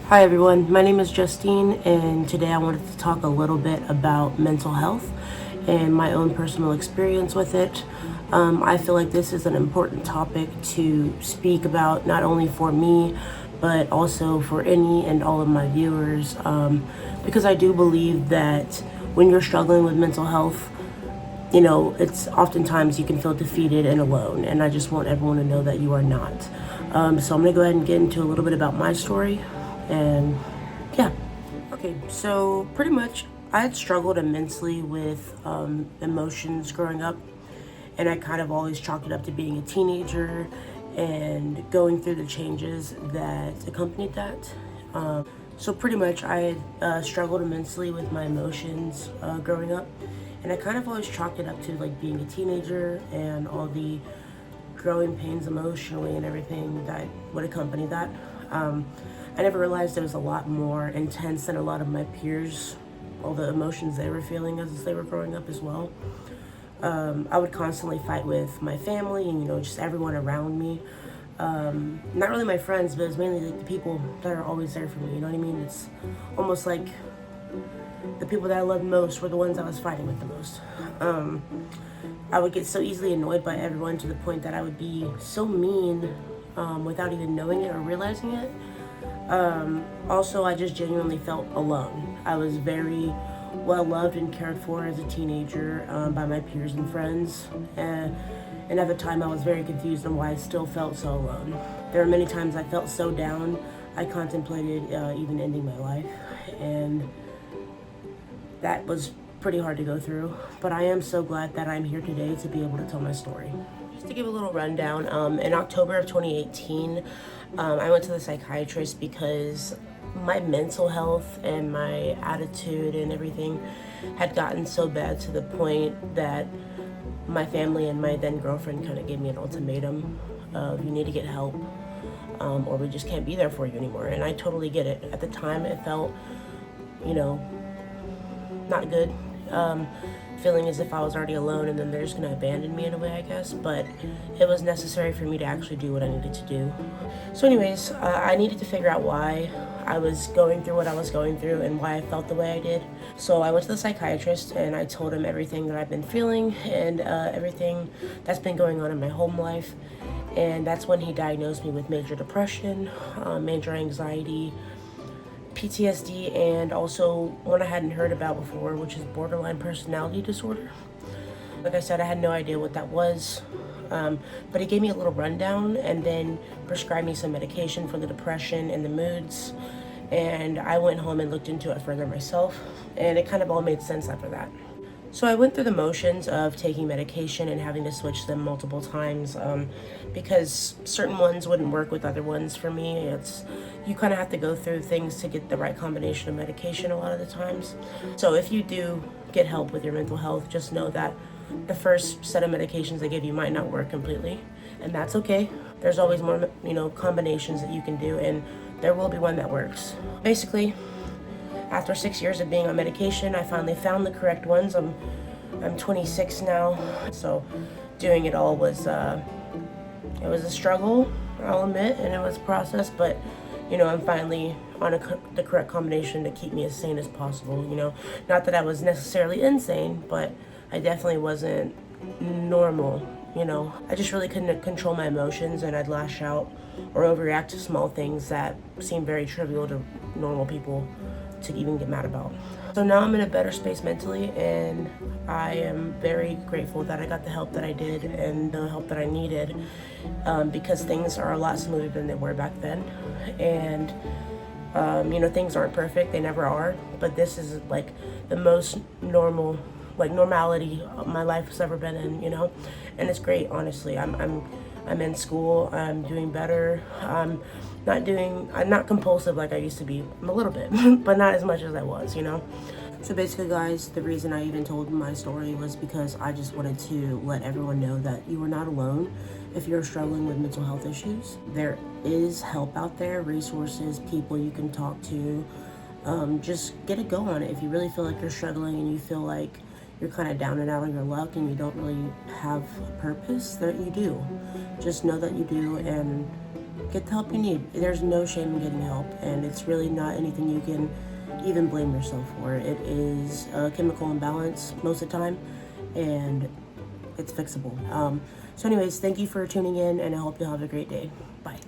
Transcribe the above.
Hi everyone, my name is Justine, and today I wanted to talk a little bit about mental health and my own personal experience with it. I feel like this is an important topic to speak about, not only for me, but also for any and all of my viewers, because I do believe that when you're struggling with mental health, it's oftentimes you can feel defeated and alone, and I just want everyone to know that you are not. So I'm gonna go ahead and get into a little bit about my story, and yeah. Okay, so pretty much I had struggled immensely with emotions growing up, and I kind of always chalked it up to being a teenager and going through the changes that accompanied that. So pretty much I had struggled immensely with my emotions growing up, and I kind of always chalked it up to like being a teenager and all the growing pains emotionally and everything that would accompany that. I never realized it was a lot more intense than a lot of my peers, all the emotions they were feeling as they were growing up as well. I would constantly fight with my family and, just everyone around me. Not really my friends, but it's mainly like the people that are always there for me, you know what I mean? It's almost like the people that I loved most were the ones I was fighting with the most. I would get so easily annoyed by everyone to the point that I would be so mean without even knowing it or realizing it. Also, I just genuinely felt alone. I was very well loved and cared for as a teenager by my peers and friends. And at the time, I was very confused on why I still felt so alone. There were many times I felt so down, I contemplated even ending my life. And that was pretty hard to go through. But I am so glad that I'm here today to be able to tell my story. Just to give a little rundown, in October of 2018, I went to the psychiatrist because my mental health and my attitude and everything had gotten so bad to the point that my family and my then girlfriend kind of gave me an ultimatum of you need to get help or we just can't be there for you anymore. And I totally get it. At the time, it felt, you know, not good. Feeling as if I was already alone and then they're just going to abandon me in a way, I guess. But it was necessary for me to actually do what I needed to do. So anyways, I needed to figure out why I was going through what I was going through and why I felt the way I did. So I went to the psychiatrist and I told him everything that I've been feeling and everything that's been going on in my home life. And that's when he diagnosed me with major depression, major anxiety, PTSD, and also one I hadn't heard about before, which is borderline personality disorder. Like I said, I had no idea what that was, but he gave me a little rundown and then prescribed me some medication for the depression and the moods. And I went home and looked into it further myself, and it kind of all made sense after that. So I went through the motions of taking medication and having to switch them multiple times because certain ones wouldn't work with other ones for me. You kind of have to go through things to get the right combination of medication a lot of the times. So if you do get help with your mental health, just know that the first set of medications they give you might not work completely, and that's okay. There's always more, combinations that you can do, and there will be one that works. Basically, after 6 years of being on medication, I finally found the correct ones. I'm 26 now, so doing it all was it was a struggle, I'll admit, and it was a process. But I'm finally on the correct combination to keep me as sane as possible. Not that I was necessarily insane, but I definitely wasn't normal. I just really couldn't control my emotions, and I'd lash out or overreact to small things that seem very trivial to normal people to even get mad about. So now I'm in a better space mentally, and I am very grateful that I got the help that I did and the help that I needed because things are a lot smoother than they were back then. And things aren't perfect, they never are, but this is like the most normality my life has ever been in, and it's great. Honestly, I'm in school, I'm doing better. I'm not compulsive like I used to be. I'm a little bit, but not as much as I was, So basically, guys, the reason I even told my story was because I just wanted to let everyone know that you are not alone if you're struggling with mental health issues. There is help out there, resources, people you can talk to. Just get a go on it. If you really feel like you're struggling and you feel like you're kind of down and out on your luck and you don't really have a purpose, that you do. Just know that you do, and get the help you need. There's no shame in getting help, and it's really not anything you can even blame yourself for. It is a chemical imbalance most of the time, and it's fixable. So anyways, thank you for tuning in, and I hope you'll have a great day. Bye.